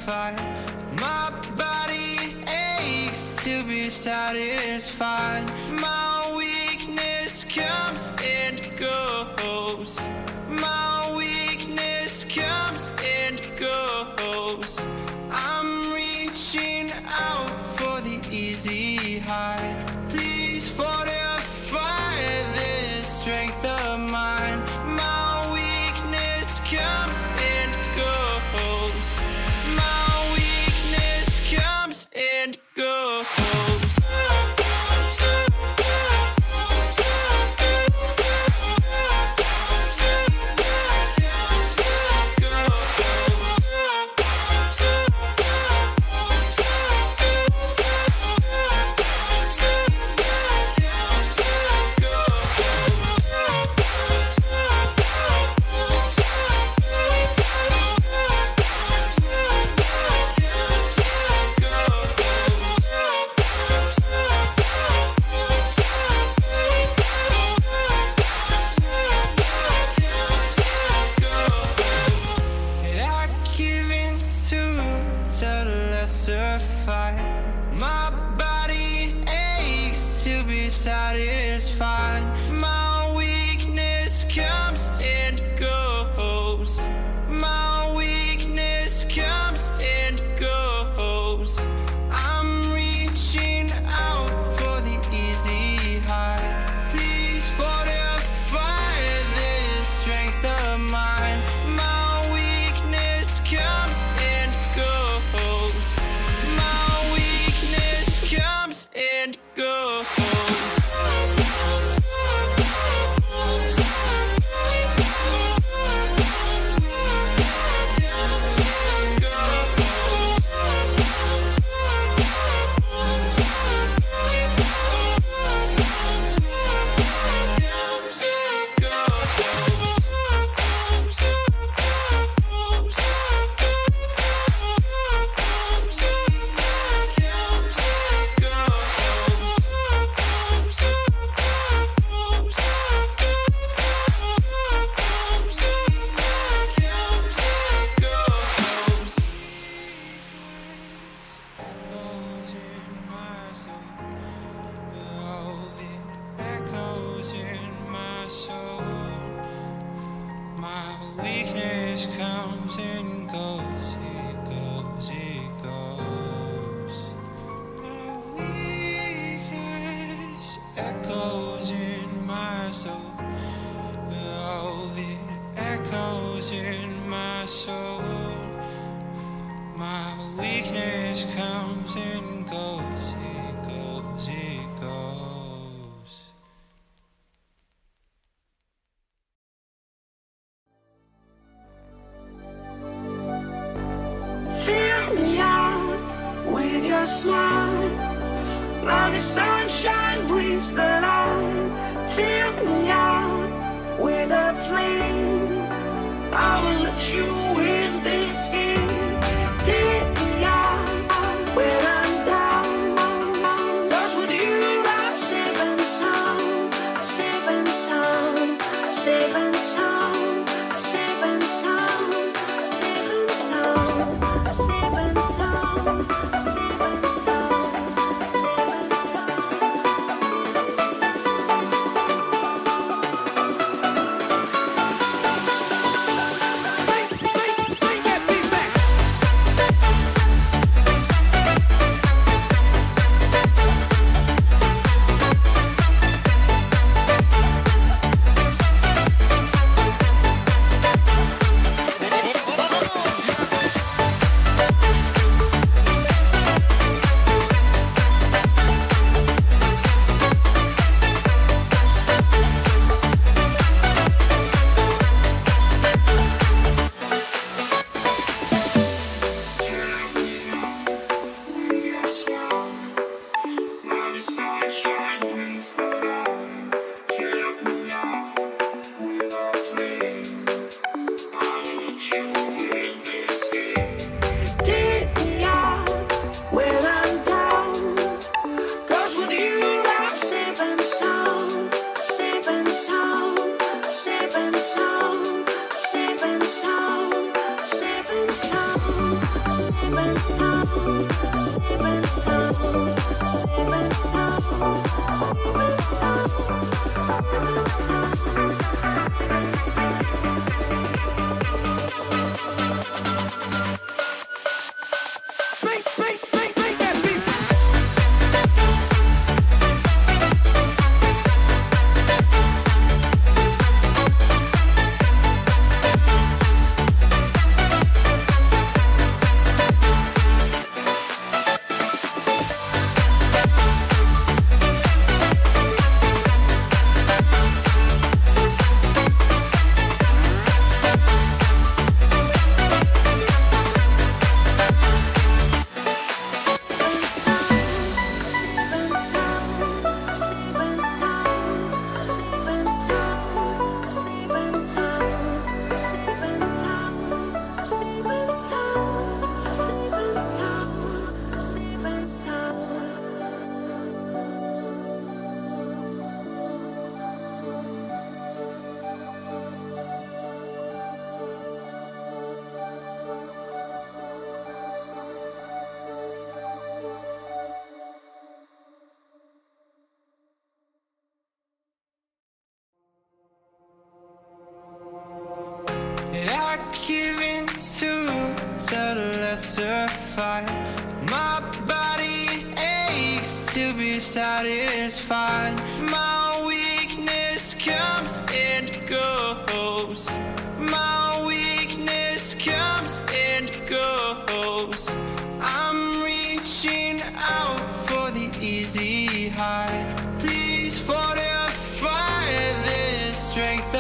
satisfied. My body aches to be satisfied. My weakness comes and goes. My weakness comes and goes. I'm reaching out for the easy high. Please fortify this strength of mine. My weakness comes and goes. My weakness comes and goes. My body aches to be satisfied. My weakness comes and goes. My weakness comes and goes. I'm reaching out for the easy high. Please fortify this strength of mine. My weakness comes and goes. My weakness comes and goes. Weakness comes and goes, it goes, it goes. My weakness echoes in my soul. Oh, it echoes in my soul. My weakness comes and goes, it goes, it goes. Fill me out with your smile. Now the sunshine brings the light. Fill me out with a flame. I will let you in this game. Take me out when I'm down. 'Cause with you I'm safe and sound. I'm safe and sound. I'm safe and sound. I'm safe and sound. I'm safe and sound. I'm safe and sound. I'm safe and sound. I'm safe and sound. I'm safe and sound. I give in to the lesser fight. My body aches to be satisfied. My weakness comes and goes. My weakness comes and goes. I'm reaching out for the easy high. Please fortify this strength